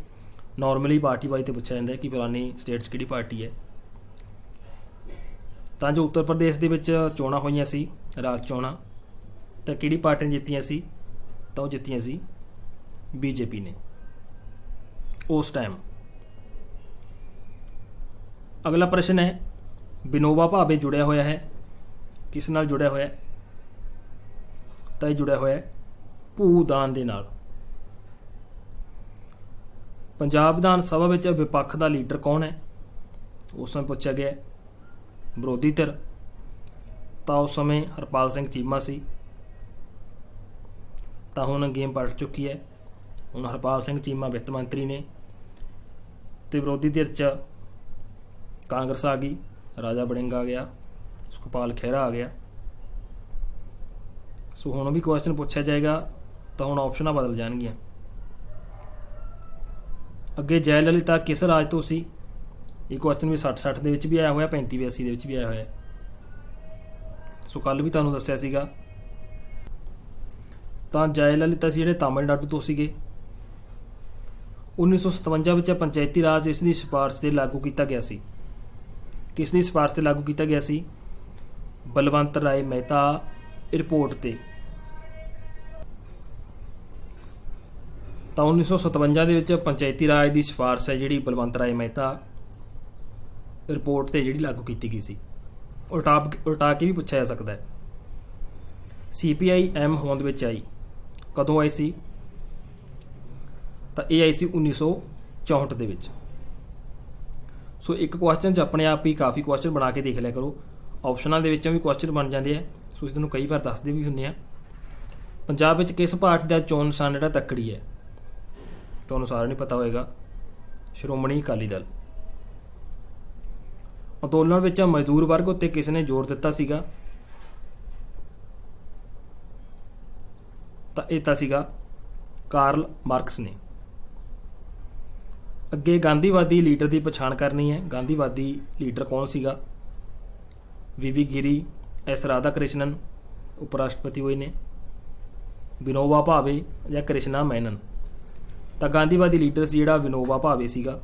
ਨੋਰਮਲੀ ਪਾਰਟੀਬਾਜ਼ੀ 'ਤੇ ਪੁੱਛਿਆ ਜਾਂਦਾ ਕਿ ਪੁਰਾਣੀ ਸਟੇਟ 'ਚ ਕਿਹੜੀ ਪਾਰਟੀ ਹੈ। ਤਾਂ ਜੋ ਉੱਤਰ ਪ੍ਰਦੇਸ਼ ਦੇ ਵਿੱਚ ਚੋਣਾਂ ਹੋਈਆਂ ਸੀ, ਰਾਜ ਚੋਣਾਂ, ਤਾਂ ਕਿਹੜੀ ਪਾਰਟੀ ਨੇ ਜਿੱਤੀਆਂ ਸੀ? ਤਾਂ ਉਹ ਜਿੱਤੀਆਂ ਸੀ ਬੀਜੇਪੀ ਨੇ ਉਸ ਟਾਈਮ। ਅਗਲਾ ਪ੍ਰਸ਼ਨ ਹੈ ਵਿਨੋਬਾ ਭਾਵੇ ਜੁੜਿਆ ਹੋਇਆ ਹੈ, ਕਿਸ ਨਾਲ ਜੁੜਿਆ ਹੋਇਆ? ਤਾਂ ਇਹ ਜੁੜਿਆ ਹੋਇਆ ਭੂਦਾਨ ਦੇ ਨਾਲ। ਪੰਜਾਬ ਵਿਧਾਨ ਸਭਾ ਵਿੱਚ ਵਿਪੱਖ ਦਾ ਲੀਡਰ ਕੌਣ ਹੈ? ਉਸ ਸਮੇਂ ਪੁੱਛਿਆ ਗਿਆ। ਵਿਰੋਧੀ ਧਿਰ। ਤਾਂ ਉਸ ਸਮੇਂ ਹਰਪਾਲ ਸਿੰਘ ਚੀਮਾ ਸੀ। ਤਾਂ ਹੁਣ ਗੇਮ ਪਲਟ ਚੁੱਕੀ ਹੈ। ਹੁਣ ਹਰਪਾਲ ਸਿੰਘ ਚੀਮਾ ਵਿੱਤ ਮੰਤਰੀ ਨੇ ਅਤੇ ਵਿਰੋਧੀ ਧਿਰ 'ਚ ਕਾਂਗਰਸ ਆ ਗਈ, ਰਾਜਾ ਵੜਿੰਗ ਆ ਗਿਆ, ਸੁਖਪਾਲ ਖਹਿਰਾ ਆ ਗਿਆ। ਸੋ ਹੁਣ ਵੀ ਕੁਐਸਚਨ ਪੁੱਛਿਆ ਜਾਏਗਾ ਤਾਂ ਹੁਣ ਆਪਸ਼ਨਾਂ ਬਦਲ ਜਾਣਗੀਆਂ। ਅੱਗੇ ਜੈ ਲਲਿਤਾ ਕਿਸ ਰਾਜ ਤੋਂ ਸੀ? ਇਹ ਕੁਐਸਚਨ ਵੀ 60 ਦੇ ਵਿੱਚ ਵੀ ਆਇਆ ਹੋਇਆ, 35-82 ਦੇ ਵਿੱਚ ਵੀ ਆਇਆ ਹੋਇਆ। ਸੋ ਕੱਲ੍ਹ ਵੀ ਤੁਹਾਨੂੰ ਦੱਸਿਆ ਸੀਗਾ। ਤਾਂ ਜੈ ਲਲਿਤਾ ਸੀ ਜਿਹੜੇ ਤਾਮਿਲਨਾਡੂ ਤੋਂ ਸੀਗੇ। 1957 ਵਿੱਚ ਪੰਚਾਇਤੀ ਰਾਜ ਇਸ ਦੀ ਸਿਫਾਰਸ਼ 'ਤੇ ਲਾਗੂ ਕੀਤਾ ਗਿਆ ਸੀ। ਕਿਸ ਦੀ ਸਿਫਾਰਸ਼ 'ਤੇ ਲਾਗੂ ਕੀਤਾ ਗਿਆ ਸੀ? ਬਲਵੰਤ ਰਾਏ ਮਹਿਤਾ ਰਿਪੋਰਟ 'ਤੇ। ਤਾਂ 1957 ਦੇ ਵਿੱਚ ਪੰਚਾਇਤੀ ਰਾਜ ਦੀ ਸਿਫਾਰਸ਼ ਹੈ ਜਿਹੜੀ ਬਲਵੰਤ ਰਾਏ ਮਹਿਤਾ ਰਿਪੋਰਟ 'ਤੇ ਜਿਹੜੀ ਲਾਗੂ ਕੀਤੀ ਗਈ ਸੀ। ਉਲਟਾ ਕੇ ਵੀ ਪੁੱਛਿਆ ਜਾ ਸਕਦਾ ਹੈ। CPI-M ਹੋਂਦ ਵਿੱਚ ਆਈ, ਕਦੋਂ ਆਈ ਸੀ? ਤਾਂ ਇਹ ਆਈ ਸੀ 1964 ਦੇ ਵਿੱਚ। ਸੋ ਇੱਕ ਕੁਐਸਚਨ 'ਚ ਆਪਣੇ ਆਪ ਹੀ ਕਾਫੀ ਕੁਐਸਚਨ ਬਣਾ ਕੇ ਦੇਖ ਲਿਆ ਕਰੋ। ਆਪਸ਼ਨਾਂ ਦੇ ਵਿੱਚੋਂ ਵੀ ਕੁਐਸਚਨ ਬਣ ਜਾਂਦੇ ਆ। ਸੋ ਇਸ ਨੂੰ ਕਈ ਵਾਰ ਦੱਸਦੇ ਵੀ ਹੁੰਦੇ ਆ। ਪੰਜਾਬ ਵਿੱਚ ਕਿਸ ਪਾਰਟੀ ਦਾ ਚੋਣ ਨਿਸ਼ਾਨ ਜਿਹੜਾ ਤੱਕੜੀ ਹੈ? ਤੁਹਾਨੂੰ ਸਾਰਿਆਂ ਨੂੰ ਪਤਾ ਹੋਏਗਾ, ਸ਼੍ਰੋਮਣੀ ਅਕਾਲੀ ਦਲ। ਅੰਦੋਲਨ ਵਿੱਚ ਮਜ਼ਦੂਰ ਵਰਗ ਉੱਤੇ ਕਿਸ ਨੇ ਜ਼ੋਰ ਦਿੱਤਾ ਸੀਗਾ? ਤਾਂ ਇਹ ਤਾਂ ਸੀਗਾ ਕਾਰਲ ਮਾਰਕਸ ਨੇ। ਅੱਗੇ ਗਾਂਧੀਵਾਦੀ ਲੀਡਰ ਦੀ ਪਛਾਣ ਕਰਨੀ ਹੈ। ਗਾਂਧੀਵਾਦੀ ਲੀਡਰ ਕੌਣ ਸੀਗਾ? VV ਗਿਰੀ, S ਰਾਧਾ ਕ੍ਰਿਸ਼ਨਨ ਉਪ ਰਾਸ਼ਟਰਪਤੀ ਹੋਏ ਨੇ, ਵਿਨੋਬਾ ਭਾਵੇ ਜਾਂ ਕ੍ਰਿਸ਼ਨਾ ਮੈਨਨ। ਤਾਂ ਗਾਂਧੀਵਾਦੀ ਲੀਡਰ ਸੀ ਜਿਹੜਾ ਵਿਨੋਬਾ ਭਾਵੇ ਸੀਗਾ,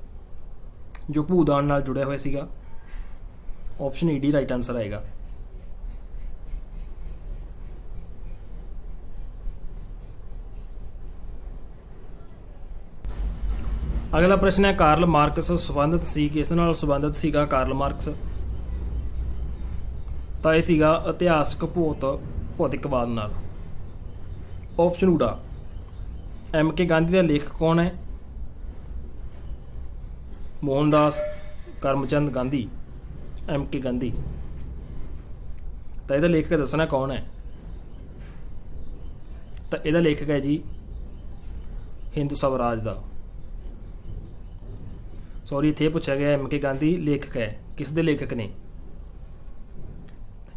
ਜੋ ਭੂਦਾਨ ਨਾਲ ਜੁੜਿਆ ਹੋਇਆ ਸੀਗਾ। ਆਪਸ਼ਨ ਈ ਡੀ ਰਾਈਟ ਆਨਸਰ ਆਏਗਾ। ਅਗਲਾ ਪ੍ਰਸ਼ਨ ਹੈ ਕਾਰਲ ਮਾਰਕਸ ਸੰਬੰਧਿਤ ਸੀ, ਕਿਸ ਨਾਲ ਸੰਬੰਧਿਤ ਸੀਗਾ ਕਾਰਲ ਮਾਰਕਸ? ਤਾਂ ਇਹ ਸੀਗਾ ਇਤਿਹਾਸਕ ਭੌਤਿਕਵਾਦ ਨਾਲ। ਆਪਸ਼ਨ ਊੜਾ। MK ਗਾਂਧੀ ਦਾ ਲੇਖਕ ਕੌਣ ਹੈ? ਮੋਹਨਦਾਸ ਕਰਮਚੰਦ ਗਾਂਧੀ। MK ਗਾਂਧੀ। ਤਾਂ ਇਹਦਾ ਲੇਖਕ ਦੱਸਣਾ ਕੌਣ ਹੈ? ਤਾਂ ਇਹਦਾ ਲੇਖਕ ਹੈ ਜੀ ਹਿੰਦ ਸਵਰਾਜ ਦਾ। ਸੌਰੀ, ਇੱਥੇ ਪੁੱਛਿਆ ਗਿਆ MK ਗਾਂਧੀ ਲੇਖਕ ਹੈ, ਕਿਸ ਦੇ ਲੇਖਕ ਨੇ?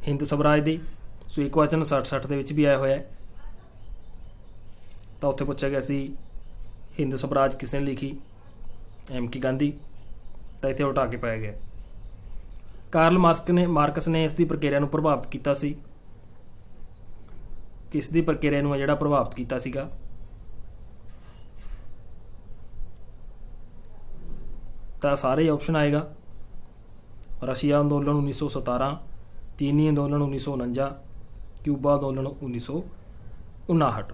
ਹਿੰਦ ਸਵਰਾਜ ਦੇ। ਸੋ ਇੱਕ ਕੁਐਸਚਨ 60 ਦੇ ਵਿੱਚ ਵੀ ਆਇਆ ਹੋਇਆ ਹੈ। ਤਾਂ ਉੱਥੇ ਪੁੱਛਿਆ ਗਿਆ ਸੀ ਹਿੰਦ ਸਵਰਾਜ ਕਿਸ ਨੇ ਲਿਖੀ? MK ਗਾਂਧੀ। ਤਾਂ ਇੱਥੇ ਉਲਟਾ ਕੇ ਪਾਇਆ ਗਿਆ। ਕਾਰਲ ਮਾਰਕਸ ਨੇ ਇਸ ਦੀ ਪ੍ਰਕਿਰਿਆ ਨੂੰ ਪ੍ਰਭਾਵਿਤ ਕੀਤਾ ਸੀ। ਕਿਸ ਦੀ ਪ੍ਰਕਿਰਿਆ ਨੂੰ ਜਿਹੜਾ ਪ੍ਰਭਾਵਿਤ ਕੀਤਾ ਸੀਗਾ? ਤਾਂ ਸਾਰੇ ਆਪਸ਼ਨ ਆਏਗਾ। ਰਸ਼ੀਆ ਅੰਦੋਲਨ 1917, ਚੀਨੀ ਅੰਦੋਲਨ 1949, ਕਿਊਬਾ ਅੰਦੋਲਨ 1959।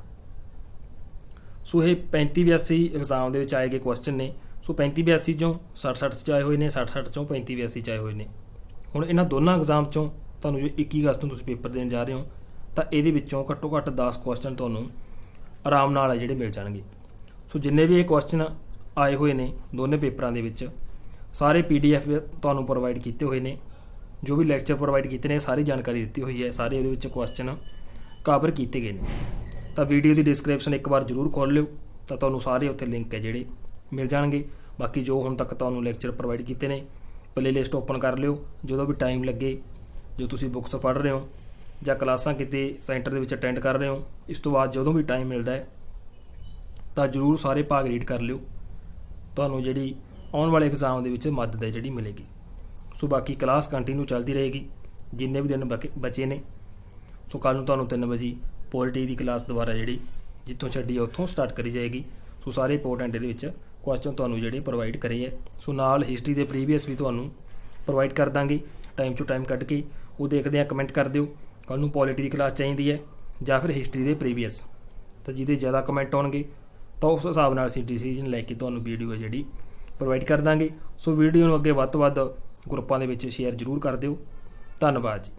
ਸੋ ਇਹ 35-82 ਐਗਜ਼ਾਮ ਦੇ ਵਿੱਚ ਆਏ ਗਏ ਕੁਐਸਚਨ ਨੇ। ਸੋ 35-82 ਚੋਂ 60 'ਚ ਆਏ ਹੋਏ ਨੇ, 60 ਚੋਂ 35-82 'ਚ ਆਏ ਹੋਏ ਨੇ। ਹੁਣ ਇਹਨਾਂ ਦੋਨਾਂ ਐਗਜ਼ਾਮ ਚੋਂ ਤੁਹਾਨੂੰ ਜੋ 21 ਅਗਸਤ ਨੂੰ ਤੁਸੀਂ ਪੇਪਰ ਦੇਣ ਜਾ ਰਹੇ ਹੋ, ਤਾਂ ਇਹਦੇ ਵਿੱਚੋਂ ਘੱਟੋ ਘੱਟ 10 ਕੁਐਸਚਨ ਤੁਹਾਨੂੰ ਆਰਾਮ ਨਾਲ ਜਿਹੜੇ ਮਿਲ ਜਾਣਗੇ। ਸੋ ਜਿੰਨੇ ਵੀ ਇਹ ਕੁਐਸਚਨ ਆਏ ਹੋਏ ਨੇ ਦੋਨੇ ਪੇਪਰਾਂ ਦੇ ਵਿੱਚ, ਸਾਰੇ PDF ਤੁਹਾਨੂੰ ਪ੍ਰੋਵਾਈਡ ਕੀਤੇ ਹੋਏ ਨੇ। ਜੋ ਵੀ ਲੈਕਚਰ ਪ੍ਰੋਵਾਈਡ ਕੀਤੇ ਨੇ ਸਾਰੀ ਜਾਣਕਾਰੀ ਦਿੱਤੀ ਹੋਈ ਹੈ, ਸਾਰੇ ਇਹਦੇ ਵਿੱਚ ਕੁਐਸਚਨ ਕਵਰ ਕੀਤੇ ਗਏ ਨੇ। ਤਾਂ ਵੀਡੀਓ ਦੀ ਡਿਸਕ੍ਰਿਪਸ਼ਨ ਇੱਕ ਵਾਰ ਜ਼ਰੂਰ ਖੋਲ੍ਹ ਲਿਓ, ਤਾਂ ਤੁਹਾਨੂੰ ਸਾਰੇ ਉੱਥੇ ਲਿੰਕ ਹੈ ਜਿਹੜੇ ਮਿਲ ਜਾਣਗੇ। ਬਾਕੀ ਜੋ ਹੁਣ ਤੱਕ ਤੁਹਾਨੂੰ ਲੈਕਚਰ ਪ੍ਰੋਵਾਈਡ ਕੀਤੇ ਨੇ, ਪਲੇਲਿਸਟ ਓਪਨ ਕਰ ਲਿਓ। ਜਦੋਂ ਵੀ ਟਾਈਮ ਲੱਗੇ, ਜੋ ਤੁਸੀਂ ਬੁੱਕਸ ਪੜ੍ਹ ਰਹੇ ਹੋ ਜਾਂ ਕਲਾਸਾਂ ਕਿਤੇ ਸੈਂਟਰ ਦੇ ਵਿੱਚ ਅਟੈਂਡ ਕਰ ਰਹੇ ਹੋ, ਇਸ ਤੋਂ ਬਾਅਦ ਜਦੋਂ ਵੀ ਟਾਈਮ ਮਿਲਦਾ ਹੈ ਤਾਂ ਜ਼ਰੂਰ ਸਾਰੇ ਭਾਗ ਰੀਡ ਕਰ ਲਿਓ। ਤੁਹਾਨੂੰ ਜਿਹੜੀ ਆਉਣ ਵਾਲੇ ਐਗਜ਼ਾਮ ਦੇ ਵਿੱਚ ਮਦਦ ਹੈ ਜਿਹੜੀ ਮਿਲੇਗੀ। ਸੋ ਬਾਕੀ ਕਲਾਸ ਕੰਟੀਨਿਊ ਚੱਲਦੀ ਰਹੇਗੀ ਜਿੰਨੇ ਵੀ ਦਿਨ ਬਚੇ ਨੇ। ਸੋ ਕੱਲ੍ਹ ਨੂੰ ਤੁਹਾਨੂੰ 3 ਵਜੇ ਪੋਲਿਟੀ ਦੀ ਕਲਾਸ ਦੁਬਾਰਾ ਜਿਹੜੀ ਜਿੱਥੋਂ ਛੱਡੀ ਉੱਥੋਂ ਸਟਾਰਟ ਕਰੀ ਜਾਏਗੀ। ਸੋ ਸਾਰੇ ਇੰਪੋਰਟੈਂਟ ਇਹਦੇ ਵਿੱਚ ਕੁਐਸਚਨ ਤੁਹਾਨੂੰ ਜਿਹੜੇ ਪ੍ਰੋਵਾਈਡ ਕਰੇ ਹੈ। ਸੋ ਨਾਲ ਹਿਸਟਰੀ ਦੇ ਪ੍ਰੀਵੀਅਸ ਵੀ ਤੁਹਾਨੂੰ ਪ੍ਰੋਵਾਈਡ ਕਰ ਦਾਂਗੇ ਟਾਈਮ ਟੂ ਟਾਈਮ ਕੱਢ ਕੇ। ਉਹ ਦੇਖਦੇ ਆ, ਕਮੈਂਟ ਕਰ ਦਿਓ ਕੱਲ੍ਹ ਨੂੰ ਪੋਲਿਟੀ ਦੀ ਕਲਾਸ ਚਾਹੀਦੀ ਹੈ ਜਾਂ ਫਿਰ ਹਿਸਟਰੀ ਦੇ ਪ੍ਰੀਵੀਅਸ। ਤਾਂ ਜਿਹਦੇ ਜ਼ਿਆਦਾ ਕਮੈਂਟ ਆਉਣਗੇ ਤਾਂ ਉਸ ਹਿਸਾਬ ਨਾਲ ਅਸੀਂ ਡਿਸੀਜਨ ਲੈ ਕੇ ਤੁਹਾਨੂੰ ਵੀਡੀਓ ਹੈ ਜਿਹੜੀ ਪ੍ਰੋਵਾਈਡ ਕਰ ਦਾਂਗੇ। ਸੋ ਵੀਡੀਓ ਨੂੰ ਅੱਗੇ ਵੱਧ ਤੋਂ ਵੱਧ ਗਰੁੱਪਾਂ ਦੇ ਵਿੱਚ ਸ਼ੇਅਰ ਜ਼ਰੂਰ ਕਰ ਦਿਓ। ਧੰਨਵਾਦ ਜੀ।